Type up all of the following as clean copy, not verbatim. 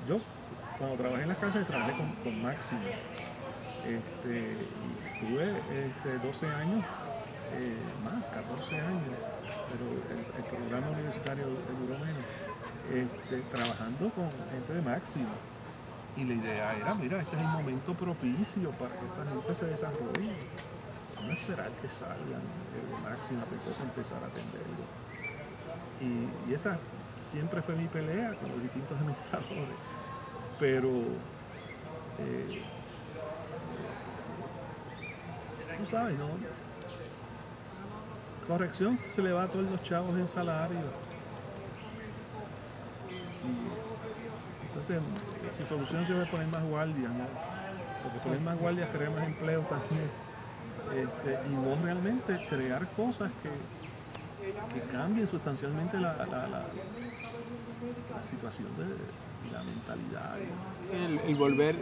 yo cuando trabajé en las cárceles trabajé con Máximo. Y tuve 12 años, más, 14 años, pero el programa universitario duró menos, trabajando con gente de Máximo. Y la idea era, mira, este es el momento propicio para que esta gente se desarrolle. No esperar que salgan de Máxima para entonces empezar a atenderlo. Y esa siempre fue mi pelea con los distintos administradores. Pero tú sabes, ¿no? Corrección, se le va a todos los chavos en salario. Y entonces, su solución siempre es poner más guardias, ¿no? Porque poner más guardias crea más empleo también. Y no realmente crear cosas que cambien sustancialmente la situación y la mentalidad. El volver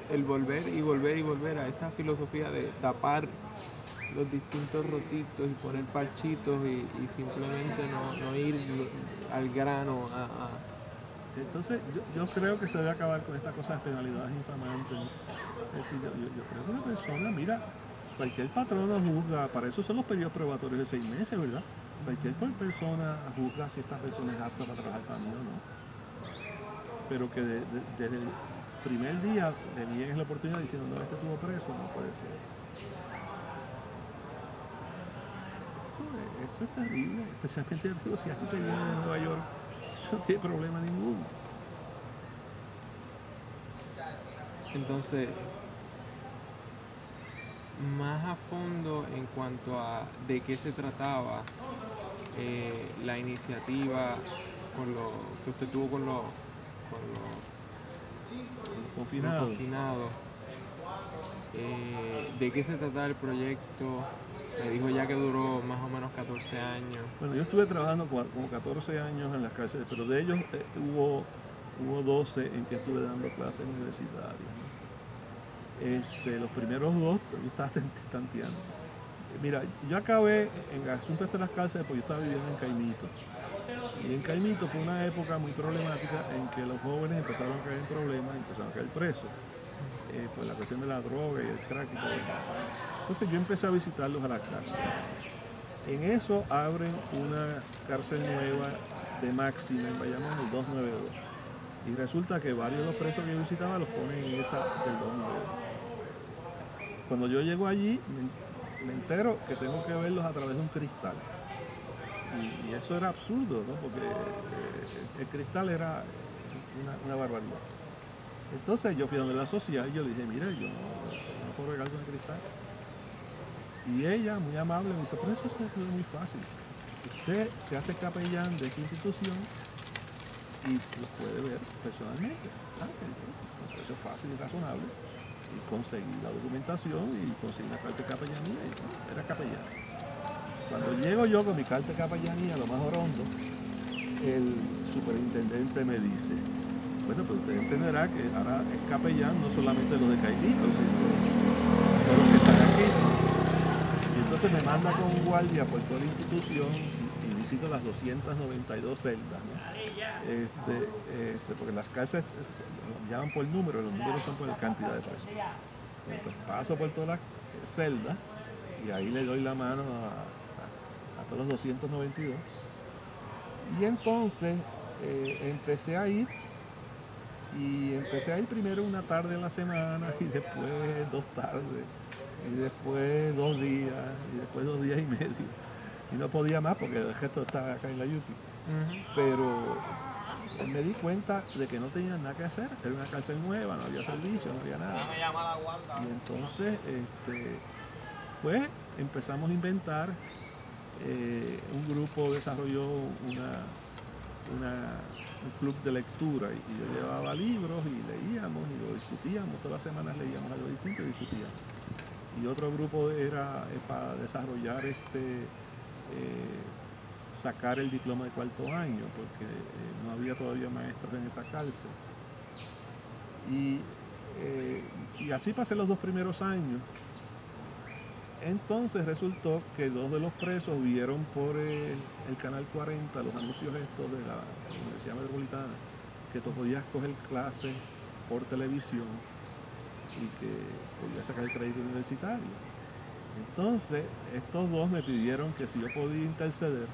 a esa filosofía de tapar los distintos rotitos y poner parchitos y simplemente no ir al grano Entonces yo creo que se debe acabar con esta cosa de penalidades infamantes, ¿no? Es decir, yo creo que una persona, mira, cualquier patrón juzga, para eso son los periodos probatorios de 6 meses, ¿verdad? Cualquier persona juzga si esta persona es apta para trabajar para mí o no. Pero que desde el primer día le nieguen la oportunidad diciendo, no, este estuvo preso, no puede ser. Eso es terrible, especialmente si alguien te viene de Nueva York, eso no tiene problema ninguno. Entonces, más a fondo en cuanto a de qué se trataba la iniciativa que usted tuvo con los confinados, de qué se trataba el proyecto. Me dijo ya que duró más o menos 14 años. Bueno, yo estuve trabajando como 14 años en las cárceles, pero de ellos hubo 12 en que estuve dando clases universitarias, ¿no? Los primeros 2 yo estaba tanteando. Mira, yo acabé en el asunto de las cárceles porque yo estaba viviendo en Caimito. Y en Caimito fue una época muy problemática en que los jóvenes empezaron a caer en problemas, empezaron a caer presos, por la cuestión de la droga y el crack y todo eso. Entonces yo empecé a visitarlos a la cárcel. En eso abren una cárcel nueva de Máxima en Bayamón, el 292. Y resulta que varios de los presos que yo visitaba los ponen en esa del 292. Cuando yo llego allí, me entero que tengo que verlos a través de un cristal. Y eso era absurdo, ¿no? Porque el cristal era una barbaridad. Entonces yo fui a donde la social y yo le dije, mire, yo no puedo regalar con el cristal. Y ella, muy amable, me dice, pero eso es muy fácil. Usted se hace capellán de esta institución y lo puede ver personalmente. Eso es fácil y razonable. Y conseguí la documentación y conseguí la carta de capellanía y era capellán. Cuando llego yo con mi carta de capellanía, lo más orondo, el superintendente me dice, bueno, pues usted entenderá que ahora es capellán no solamente los de Caimito, sino todos los que están aquí. Y entonces me manda con un guardia por toda la institución y visito las 292 celdas, ¿no? Porque las cárceles llaman por número, los números son por la cantidad de presos. Entonces paso por todas las celdas y ahí le doy la mano a todos los 292. Y entonces empecé a ir primero una tarde en la semana y después 2 tardes y después 2 días y después 2 días y medio y no podía más porque el resto estaba acá en la Yupi. Pero me di cuenta de que no tenía nada que hacer, era una cárcel nueva, no había servicio, no había nada. Y entonces pues empezamos a inventar. Un grupo desarrolló un club de lectura y yo llevaba libros y leíamos y lo discutíamos, todas las semanas leíamos algo distinto y discutíamos. Y otro grupo era para desarrollar sacar el diploma de 4º año, porque no había todavía maestros en esa cárcel. Y así pasé los 2 primeros años. Entonces resultó que 2 de los presos vieron por el Canal 40 los anuncios estos de la Universidad Metropolitana, que tú podías coger clases por televisión y que podía sacar el crédito universitario. Entonces, estos dos me pidieron que si yo podía interceder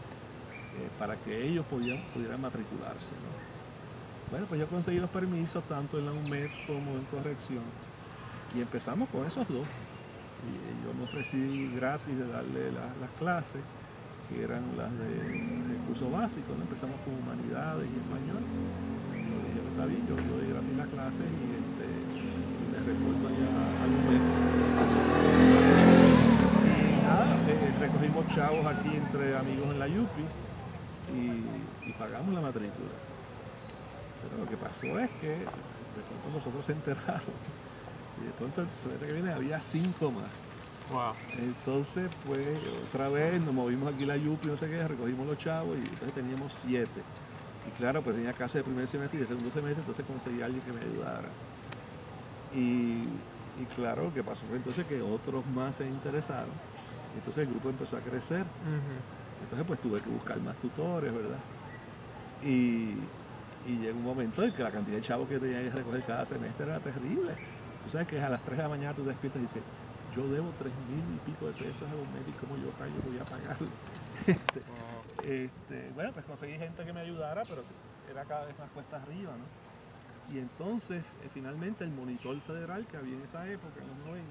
para que ellos pudieran matricularse, ¿no? Bueno, pues yo conseguí los permisos tanto en la UMED como en corrección y empezamos con esos dos. Y yo me ofrecí gratis de darle las clases, que eran las de curso básico, ¿no? Empezamos con humanidades y español. Yo dije, está bien, yo doy gratis las clases y me reporto allá al UMED. Y nada, recogimos chavos aquí entre amigos en la Yupi y pagamos la matrícula. Pero lo que pasó es que de pronto nosotros se enteraron y de pronto el semestre que viene había 5 más. Wow. Entonces, pues, otra vez nos movimos aquí la Yupi, no sé qué, recogimos los chavos y entonces teníamos 7. Y claro, pues tenía clase de primer semestre y de segundo semestre, entonces conseguí a alguien que me ayudara. Y claro, lo que pasó fue entonces que otros más se interesaron. Entonces el grupo empezó a crecer. Entonces, pues tuve que buscar más tutores, ¿verdad? Y llegó un momento en que la cantidad de chavos que tenía que recoger cada semestre era terrible. Tú sabes que a las 3 de la mañana tú despiertas y dices, yo debo 3.000 y pico de pesos a los médicos, ¿cómo yo voy a pagarlo? Bueno, pues conseguí gente que me ayudara, pero era cada vez más cuesta arriba, ¿no? Y entonces, finalmente, el monitor federal que había en esa época, en los 90,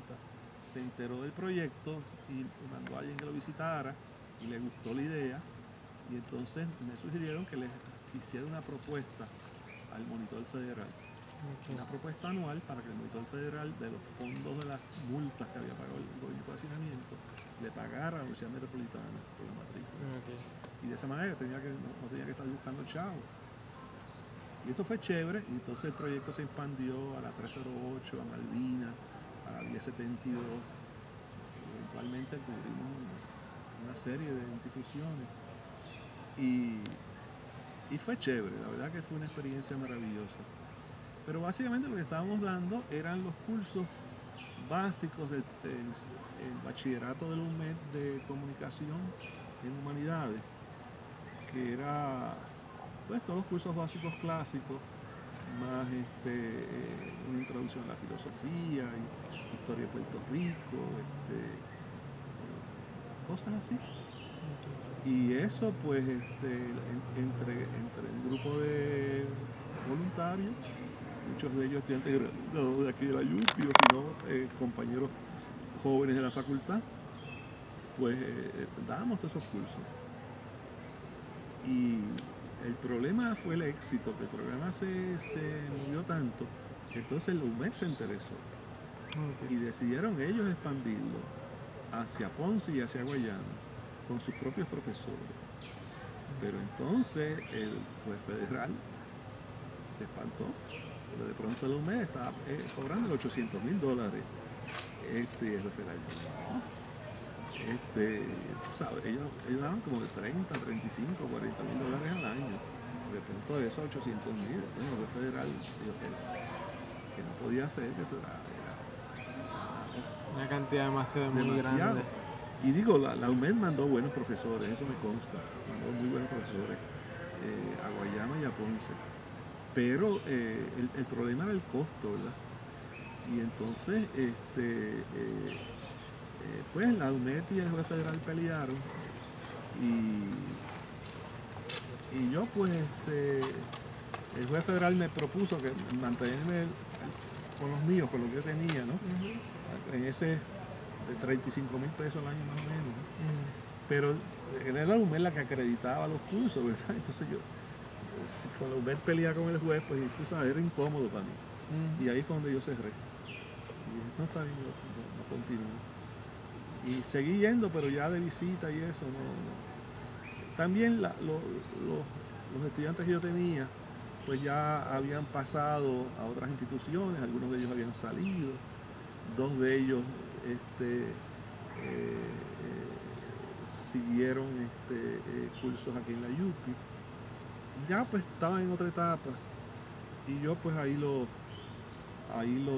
se enteró del proyecto y mandó a alguien que lo visitara y le gustó la idea. Y entonces me sugirieron que les hiciera una propuesta al monitor federal. Una propuesta anual para que el monitor federal, de los fondos de las multas que había pagado el gobierno de hacinamiento, le pagara a la Universidad Metropolitana por la matrícula. Y de esa manera no tenía que estar buscando chavos. Y eso fue chévere, y entonces el proyecto se expandió a la 308, a Malvina, a la 1072. Eventualmente cubrimos una serie de instituciones. Y fue chévere, la verdad que fue una experiencia maravillosa. Pero básicamente lo que estábamos dando eran los cursos básicos del bachillerato de la UMED de comunicación en humanidades, que era pues todos los cursos básicos clásicos, más una introducción a la filosofía, y historia de Puerto Rico, cosas así. Y eso pues entre el grupo de voluntarios, muchos de ellos estudiantes graduados de aquí de la Yupi, o si no, compañeros jóvenes de la facultad, pues dábamos todos esos cursos. Y el problema fue el éxito, que el programa se movió tanto, que entonces la UMED se interesó. Y decidieron ellos expandirlo hacia Ponce y hacia Guayana, con sus propios profesores. Pero entonces el juez federal se espantó, porque de pronto la UMED estaba cobrando $800,000. Y el juez federal dijo, no. ¿Sabes? Ellos daban como de 30, 35, $40,000 al año. De pronto eso a 800,000. Entonces el juez federal dijo que no podía ser, que eso era una cantidad demasiado grande. Y digo, la UMED mandó buenos profesores, eso me consta, mandó muy buenos profesores a Guayama y a Ponce. Pero el problema era el costo, ¿verdad? Y entonces, pues la UMED y el juez federal pelearon y yo pues, el juez federal me propuso que mantenerme con los míos, con lo que yo tenía, ¿no? En ese de 35,000 pesos al año más o menos, ¿no? Pero era la UMED la que acreditaba los cursos, ¿verdad? Entonces yo, con la UMED peleaba con el juez, pues tú sabes, era incómodo para mí. Y ahí fue donde yo cerré. Y dije, no está bien, no continúo. Y seguí yendo, pero ya de visita y eso, no. También los estudiantes que yo tenía, pues ya habían pasado a otras instituciones, algunos de ellos habían salido, 2 de ellos siguieron cursos aquí en la Yupi. Ya pues estaban en otra etapa y yo pues ahí lo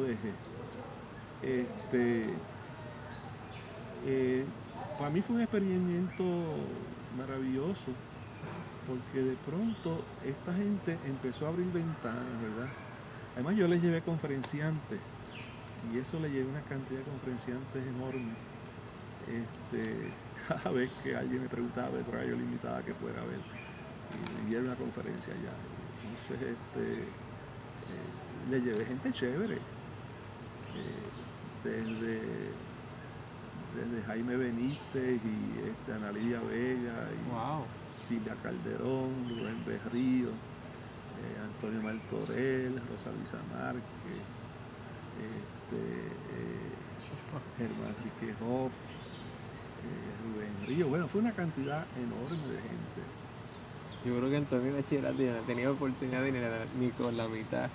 dejé. Para mí fue un experimento maravilloso, porque de pronto esta gente empezó a abrir ventanas, ¿verdad? Además yo les llevé conferenciantes y eso le llevé una cantidad de conferenciantes enorme. Cada vez que alguien me preguntaba, yo le invitaba a que fuera a ver y diera una conferencia allá. Entonces le llevé gente chévere, desde Jaime Benítez y Ana Lidia Vega y Wow. Silvia Calderón, Rubén Berrío, Antonio Martorell, Rosa Luisa Márquez, Germán Riquejoff, Rubén Río. Bueno, fue una cantidad enorme de gente. Yo creo que en todo mi bachillerato yo no he tenido oportunidad ni con la mitad.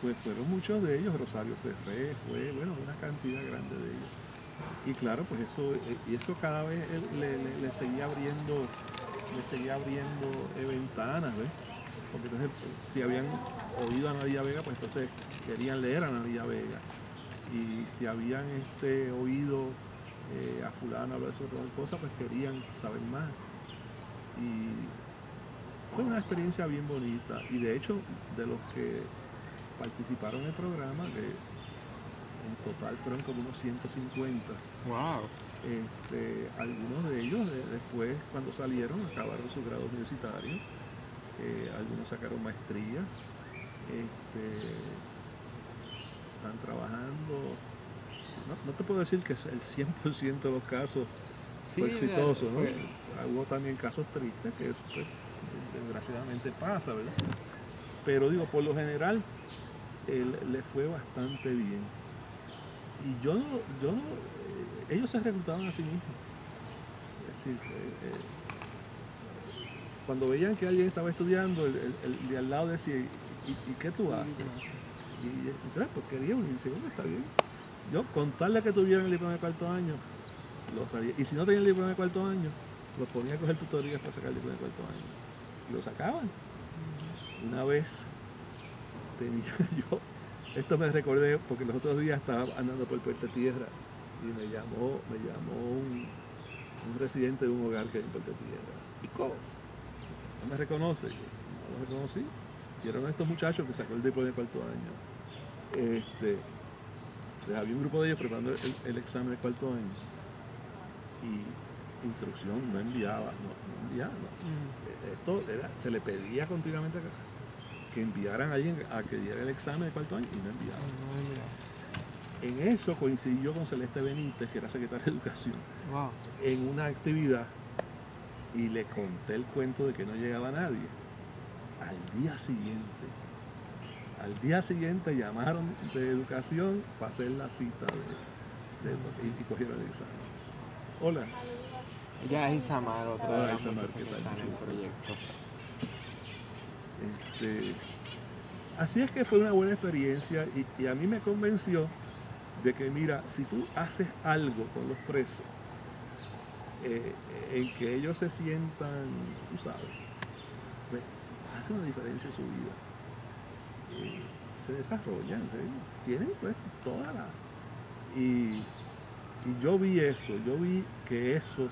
Pues fueron muchos de ellos, Rosario Ferré, fue, bueno, una cantidad grande de ellos. Y claro, pues eso cada vez le seguía abriendo ventanas, ¿ves? Porque entonces si habían oído a Nadia Vega, pues entonces querían leer a Nadia Vega. Y si habían oído a fulano hablar sobre tal cosa, pues querían saber más. Y fue una experiencia bien bonita. Y de hecho, de los que participaron en el programa, que en total fueron como unos 150. Wow. Algunos de ellos después, cuando salieron, acabaron su grado universitario. Algunos sacaron maestría. Están trabajando. No te puedo decir que el 100% de los casos fue exitoso, ¿no? Hubo también casos tristes, que eso pues, desgraciadamente pasa, ¿verdad? Pero digo, por lo general, le fue bastante bien. Y ellos se reclutaban a sí mismos. Es decir, cuando veían que alguien estaba estudiando, el de al lado decía, ¿y qué tú haces? Y entonces, pues quería unirse, bueno, está bien. Yo, con tal de que tuvieran el diploma de cuarto año, lo sabía. Y si no tenían el diploma de cuarto año, los ponía a coger tutorías para sacar el diploma de cuarto año. Y lo sacaban. Una vez tenía yo, esto me recordé porque los otros días estaba andando por Puerto Tierra y me llamó un residente de un hogar que hay en Puerto Tierra. ¿Y cómo? ¿No me reconoce? No lo reconocí. Y eran estos muchachos que sacó el diploma de cuarto año. Pues había un grupo de ellos preparando el examen de cuarto año y instrucción no enviaba. Esto se le pedía continuamente que enviaran a alguien a que diera el examen de cuarto año y no enviaba. En eso coincidí yo con Celeste Benítez, que era secretaria de Educación, en una actividad y le conté el cuento de que no llegaba nadie. Al día siguiente llamaron de Educación para hacer la cita y cogieron el examen. Hola. Ella es Isamar, otra de las Isamar, que está en el proyecto. Así es que fue una buena experiencia y a mí me convenció de que, mira, si tú haces algo con los presos, en que ellos se sientan, tú sabes, pues hace una diferencia en su vida. Se desarrollan, tienen pues toda la... Y yo vi eso, yo vi que eso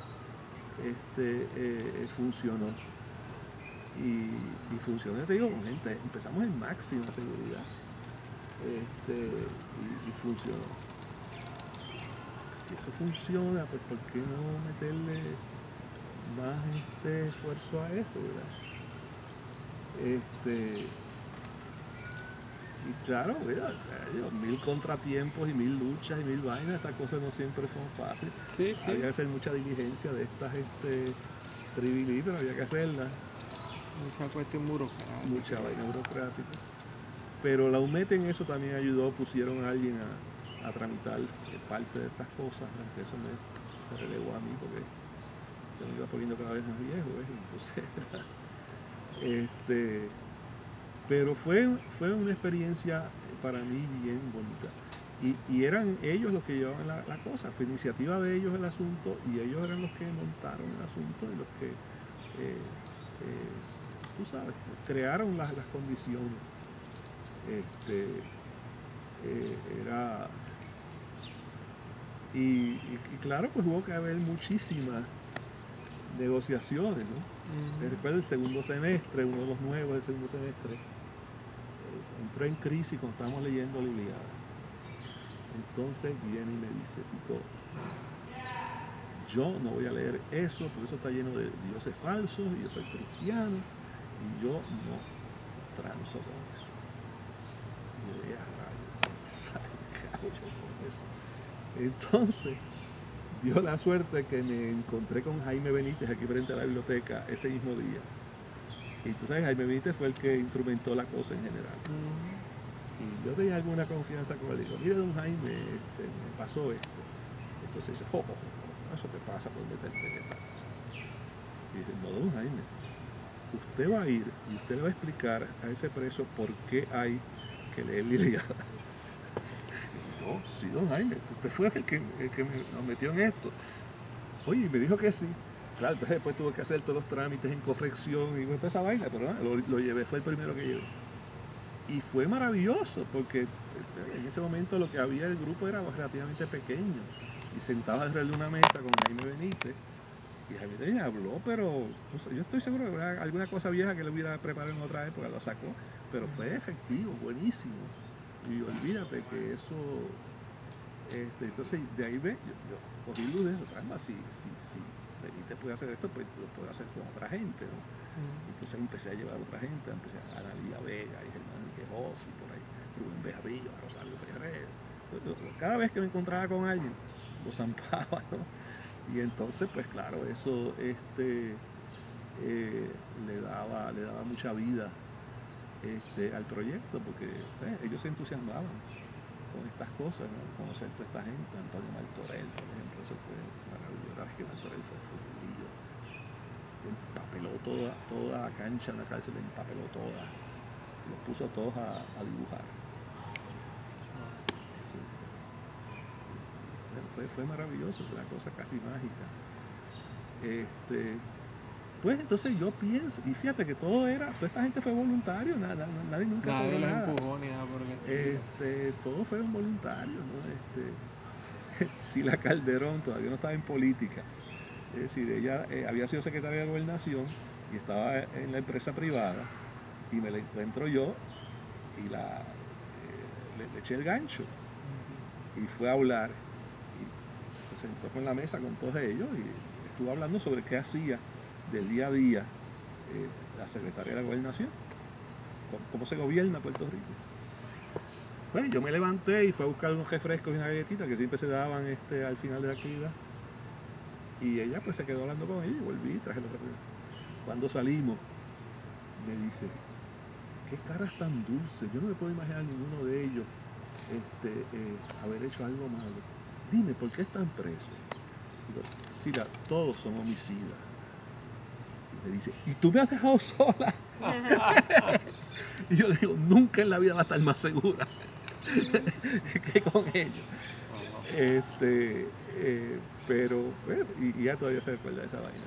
funcionó. Y funcionó, te digo, con gente, empezamos en máxima seguridad. Y funcionó. Si eso funciona, pues ¿por qué no meterle más esfuerzo a eso, verdad? Y claro, mira, 1000 contratiempos y 1000 luchas y 1000 vainas, estas cosas no siempre son fáciles. Sí. Había que hacer mucha diligencia de estas privilegios, pero había que hacerla. Mucha cuestión burocrática. Mucha vaina burocrática. Pero la UMET en eso también ayudó, pusieron a alguien a tramitar parte de estas cosas, aunque eso me relegó a mí porque yo me iba poniendo cada vez más viejo, entonces pero fue una experiencia para mí bien bonita y eran ellos los que llevaban la cosa, fue iniciativa de ellos el asunto y ellos eran los que montaron el asunto y los que tú sabes, crearon las condiciones. Y claro, pues hubo que haber muchísimas negociaciones, ¿no? Recuerdo el segundo semestre, uno de los nuevos del segundo semestre, entró en crisis cuando estábamos leyendo la Ilíada. Entonces viene y me dice, Pico, yo no voy a leer eso, porque eso está lleno de dioses falsos, y yo soy cristiano, y yo no transo con eso. Y yo dije, rayos, ¿qué hago yo con eso? Entonces, dio la suerte que me encontré con Jaime Benítez aquí frente a la biblioteca ese mismo día. Y tú sabes, Jaime Benítez fue el que instrumentó la cosa en general. Y yo tenía alguna confianza con él. Digo, mire, don Jaime, me pasó esto. Entonces dice, eso te pasa por meterte en esta cosa. Y dice, no, don Jaime, usted va a ir y usted le va a explicar a ese preso por qué hay que leer la Ilíada. No, sí, don Jaime, usted fue el que nos metió en esto. Oye, y me dijo que sí. Claro, entonces después tuve que hacer todos los trámites en corrección y toda esa vaina, pero lo llevé, fue el primero que llevé. Y fue maravilloso, porque en ese momento lo que había el grupo era relativamente pequeño. Y sentado alrededor de una mesa con Jaime Benítez, y Jaime Benítez habló, pero o sea, yo estoy seguro que alguna cosa vieja que le hubiera preparado en otra época lo sacó, pero fue efectivo, buenísimo. Y olvídate que eso, entonces de ahí yo cogí luz de eso, caramba, si Benítez puede hacer esto, pues lo puede hacer con otra gente, ¿no? Entonces empecé a llevar a otra gente, empecé a Analía Vega y Germán Enrique José, por ahí, Rubén Berrillo, a Rosario Ferrer. Cada vez que me encontraba con alguien, lo zampaba, ¿no? Y entonces, pues claro, eso le daba mucha vida al proyecto, porque ellos se entusiasmaban con estas cosas, ¿no? Conocer toda esta gente, Antonio Martorell, por ejemplo, eso fue maravilloso. La vez que Martorell fue un lío, empapeló toda la cancha en la cárcel, empapeló toda, los puso a todos a dibujar. Fue maravilloso, fue una cosa casi mágica. Pues entonces yo pienso, y fíjate que toda esta gente fue voluntario, nadie nunca cobró nada. Empujó ni nada porque Todos fueron voluntarios, ¿no? Sila Calderón todavía no estaba en política, es decir, ella había sido secretaria de Gobernación y estaba en la empresa privada, y me la encuentro yo y le eché el gancho, y fue a hablar, y se sentó con la mesa con todos ellos y estuvo hablando sobre qué hacía del día a día la secretaria de la Gobernación, cómo se gobierna Puerto Rico. Pues yo me levanté y fui a buscar unos refrescos y una galletita que siempre se daban al final de la actividad, y ella pues se quedó hablando con ella, y volví y traje los refrescos. Cuando salimos me dice, qué caras tan dulces, yo no me puedo imaginar ninguno de ellos haber hecho algo malo. Dime, ¿por qué están presos? Digo, Sila, todos son homicidas. Y me dice, ¿y tú me has dejado sola? Y yo le digo, nunca en la vida va a estar más segura que con ellos. Pero, y ya todavía se recuerda esa vaina.